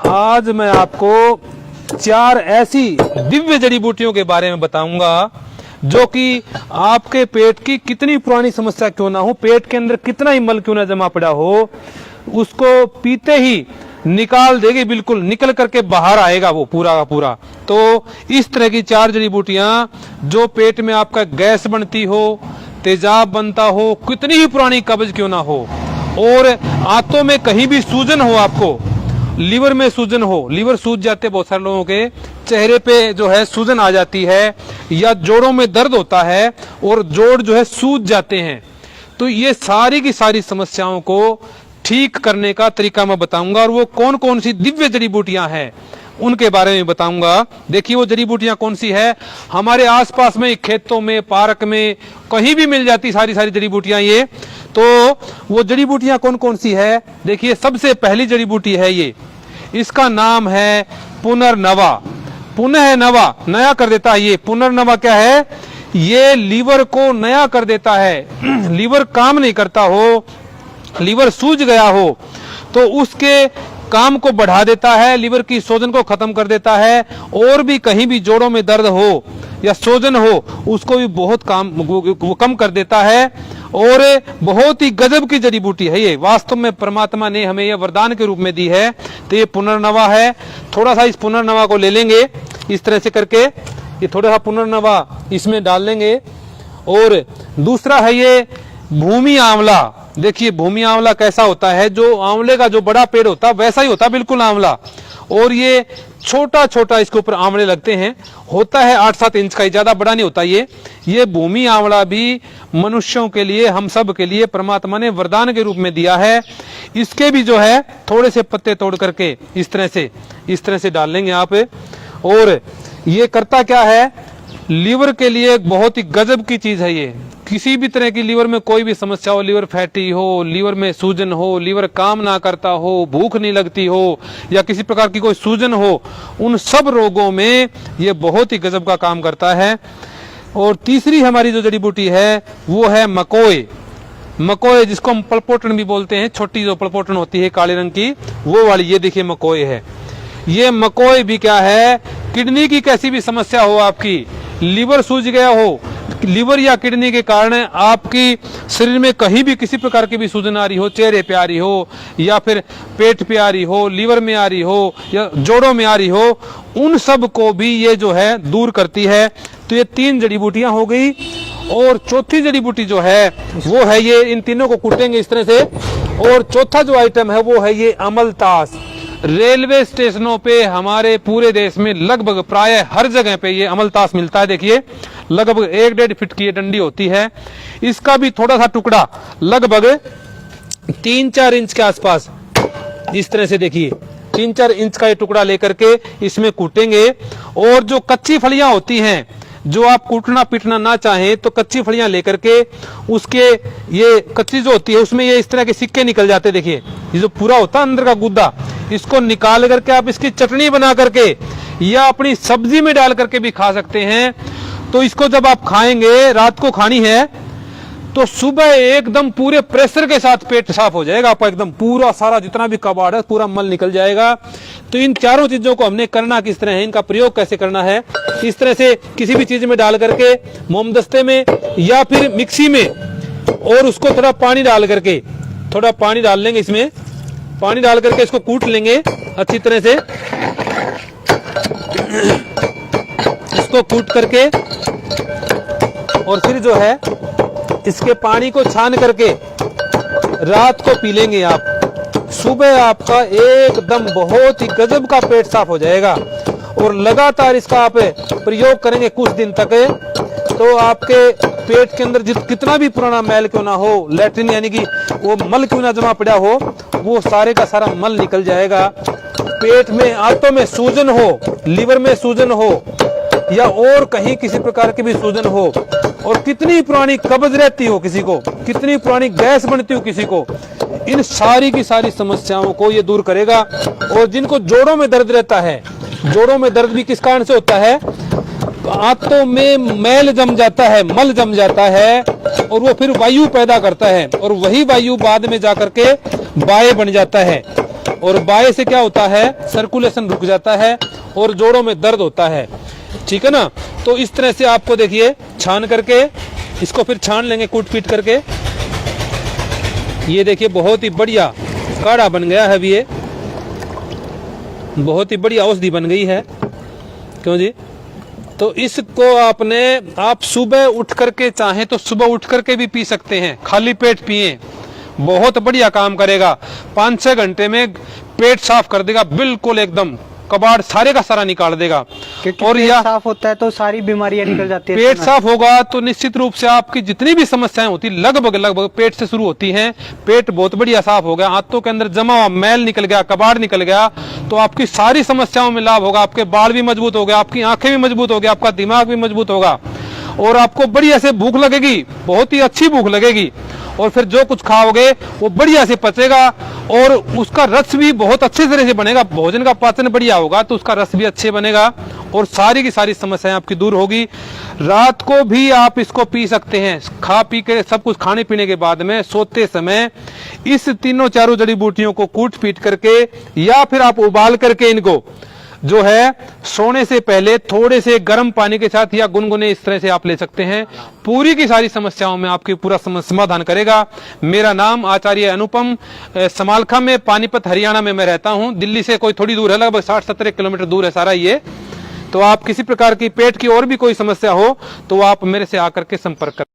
आज मैं आपको 4 ऐसी दिव्य जड़ी बूटियों के बारे में बताऊंगा जो कि आपके पेट की कितनी पुरानी समस्या क्यों ना हो, पेट के अंदर कितना ही मल क्यों ना जमा पड़ा हो, उसको पीते ही निकाल देगी, बिल्कुल निकल करके बाहर आएगा वो पूरा का पूरा। तो इस तरह की 4 जड़ी बूटियां जो पेट में आपका गैस बनती हो, तेजाब बनता हो, कितनी ही पुरानी कब्ज क्यों ना हो, और आंतों में कहीं भी सूजन हो, आपको लीवर में सूजन हो, लीवर सूज जाते बहुत सारे लोगों के, चेहरे पे जो है सूजन आ जाती है, या जोड़ों में दर्द होता है और जोड़ जो है सूज जाते हैं, तो ये सारी की सारी समस्याओं को ठीक करने का तरीका मैं बताऊंगा। और वो कौन कौन सी दिव्य जड़ी बूटियां हैं उनके बारे में बताऊंगा। देखिए वो जड़ी बूटियां कौन सी है, हमारे आसपास में, खेतों में, पार्क में, कहीं भी मिल जाती सारी सारी जड़ी बूटियां ये। तो वो जड़ी बूटियां कौन कौन सी है, देखिए सबसे पहली जड़ी बूटी है ये, इसका नाम है पुनर्नवा। पुनः नवा, नया कर देता है ये। पुनर्नवा क्या है, ये लीवर को नया कर देता है। लीवर काम नहीं करता हो, लीवर सूज गया हो, तो उसके काम को बढ़ा देता है, लीवर की सूजन को खत्म कर देता है, और भी कहीं भी जोड़ों में दर्द हो या सूजन हो उसको भी बहुत कम कर देता है। और बहुत ही गजब की जड़ी बूटी है ये, वास्तव में परमात्मा ने हमें यह वरदान के रूप में दी है। तो ये पुनर्नवा है। थोड़ा सा इस पुनर्नवा को ले लेंगे इस तरह से करके, ये थोड़ा सा पुनर्नवा इसमें डाल लेंगे। और दूसरा है ये भूमि आंवला। देखिए भूमि आंवला कैसा होता है, जो आंवले का जो बड़ा पेड़ होता है वैसा ही होता है बिल्कुल आंवला, और ये छोटा छोटा इसके ऊपर आंवले लगते हैं, होता है 8-7 इंच का, ज्यादा बड़ा नहीं होता ये भूमि आंवला भी मनुष्यों के लिए, हम सब के लिए परमात्मा ने वरदान के रूप में दिया है। इसके भी जो है थोड़े से पत्ते तोड़ करके इस तरह से डाल लेंगे आप। और ये करता क्या है, लीवर के लिए बहुत ही गजब की चीज है ये। किसी भी तरह की लीवर में कोई भी समस्या हो, लीवर फैटी हो, लीवर में सूजन हो, लीवर काम ना करता हो, भूख नहीं लगती हो, या किसी प्रकार की कोई सूजन हो, उन सब रोगों में ये बहुत ही गजब का काम करता है। और तीसरी हमारी जो जड़ी बूटी है वो है मकोए। मकोए जिसको हम पलपोटन भी बोलते हैं, छोटी जो पलपोटन होती है काले रंग की, वो वाली ये देखिए मकोए है। ये मकोए भी क्या है, किडनी की कैसी भी समस्या हो, आपकी लीवर सूज गया हो, लीवर या किडनी के कारण आपकी शरीर में कहीं भी किसी प्रकार की भी सूजन आ रही हो, चेहरे पे आ रही हो, या फिर पेट पे आ रही हो, लीवर में आ रही हो, या जोड़ों में आ रही हो, उन सब को भी ये जो है दूर करती है। तो ये 3 जड़ी बूटियां हो गई। और चौथी जड़ी बूटी जो है वो है ये, इन तीनों को कूटेंगे इस तरह से। और चौथा जो आइटम है वो है ये अमलतास। रेलवे स्टेशनों पे हमारे पूरे देश में लगभग प्राय हर जगह पे ये अमलतास मिलता है। देखिए लगभग 1-1.5 फीट की ये डंडी होती है। इसका भी थोड़ा सा टुकड़ा लगभग 3-4 इंच के आसपास इस तरह से, देखिए 3-4 इंच का ये टुकड़ा लेकर के इसमें कूटेंगे। और जो कच्ची फलियां होती हैं, जो आप कूटना पीटना ना चाहें, तो कच्ची फलियां लेकर के उसके, ये कच्ची जो होती है उसमें ये इस तरह के सिक्के निकल जाते, देखिए ये जो पूरा होता है अंदर का गुद्दा, इसको निकाल करके आप इसकी चटनी बना करके या अपनी सब्जी में डाल करके भी खा सकते हैं। तो इसको जब आप खाएंगे, रात को खानी है, तो सुबह एकदम पूरे प्रेशर के साथ पेट साफ हो जाएगा आपका, एकदम पूरा सारा जितना भी कबाड़ है पूरा मल निकल जाएगा। तो इन चारों चीजों को हमने करना किस तरह है, इनका प्रयोग कैसे करना है, इस तरह से किसी भी चीज में डाल करके, मोमदस्ते में या फिर मिक्सी में, और उसको थोड़ा पानी डाल करके, थोड़ा पानी डाल लेंगे, इसमें पानी डाल करके इसको कूट लेंगे अच्छी तरह से। इसको कूट करके और फिर जो है इसके पानी को छान करके रात को पी लेंगे आप। सुबह आपका एकदम बहुत ही गजब का पेट साफ हो जाएगा। और लगातार इसका आप प्रयोग करेंगे कुछ दिन तक, तो आपके पेट के अंदर कितना भी पुराना मैल क्यों ना हो, लैट्रिन यानी कि वो मल क्यों ना जमा पड़ा हो, वो सारे का सारा मल निकल जाएगा। पेट में, आंतों में सूजन हो, लीवर में सूजन हो, या और कहीं किसी प्रकार की भी सूजन हो, और कितनी पुरानी कब्ज रहती हो किसी को, कितनी पुरानी गैस बनती हो किसी को, इन सारी की सारी समस्याओं को ये दूर करेगा। और जिनको जोड़ों में दर्द रहता है, जोड़ों में दर्द भी किस कारण से होता है, आंतों में मैल जम जाता है, मल जम जाता है, और वो फिर वायु पैदा करता है, और वही वायु बाद में जाकर के वायु बन जाता है। और बाय से क्या होता है, सर्कुलेशन रुक जाता है और जोड़ों में दर्द होता है, ठीक है ना। तो इस तरह से आपको देखिए छान करके इसको फिर छान लेंगे कूट पीट करके। ये देखिए बहुत ही बढ़िया काढ़ा बन गया है अभी, ये बहुत ही बढ़िया औषधि बन गई है, क्यों जी। तो इसको आप सुबह उठ करके चाहें तो सुबह उठ करके भी पी सकते हैं, खाली पेट पिए, बहुत बढ़िया काम करेगा। 5-6 घंटे में पेट साफ कर देगा, बिल्कुल एकदम कबाड़ सारे का सारा निकाल देगा। और पेट साफ होता है तो सारी बीमारियां निकल जाती है। पेट साफ होगा तो निश्चित रूप से आपकी जितनी भी समस्याएं होती लगभग पेट से शुरू होती हैं। पेट बहुत बढ़िया साफ हो गया, हाथों के अंदर जमा हुआ मैल निकल गया, कबाड़ निकल गया, तो आपकी सारी समस्याओं में लाभ होगा। आपके बाल भी मजबूत हो गए, आपकी आंखें भी मजबूत हो गई, आपका दिमाग भी मजबूत होगा और आपको बढ़िया से भूख लगेगी, बहुत ही अच्छी भूख लगेगी। और फिर जो कुछ खाओगे वो बढ़िया से पचेगा और उसका रस भी बहुत अच्छे तरह से बनेगा। भोजन का पाचन बढ़िया होगा तो उसका रस भी अच्छे बनेगा और सारी की सारी समस्याएं आपकी दूर होगी। रात को भी आप इसको पी सकते हैं, खा पी के सब कुछ खाने पीने के बाद में सोते समय इस तीनों चारों जड़ी बूटियों को कूट पीट करके या फिर आप उबाल करके इनको जो है सोने से पहले थोड़े से गर्म पानी के साथ या गुनगुने इस तरह से आप ले सकते हैं। पूरी की सारी समस्याओं में आपकी पूरा समाधान करेगा। मेरा नाम आचार्य अनुपम, समालखा में पानीपत हरियाणा में मैं रहता हूं। दिल्ली से कोई थोड़ी दूर है, लगभग 60-70 किलोमीटर दूर है सारा ये। तो आप किसी प्रकार की पेट की और भी कोई समस्या हो तो आप मेरे से आकर के संपर्क करें।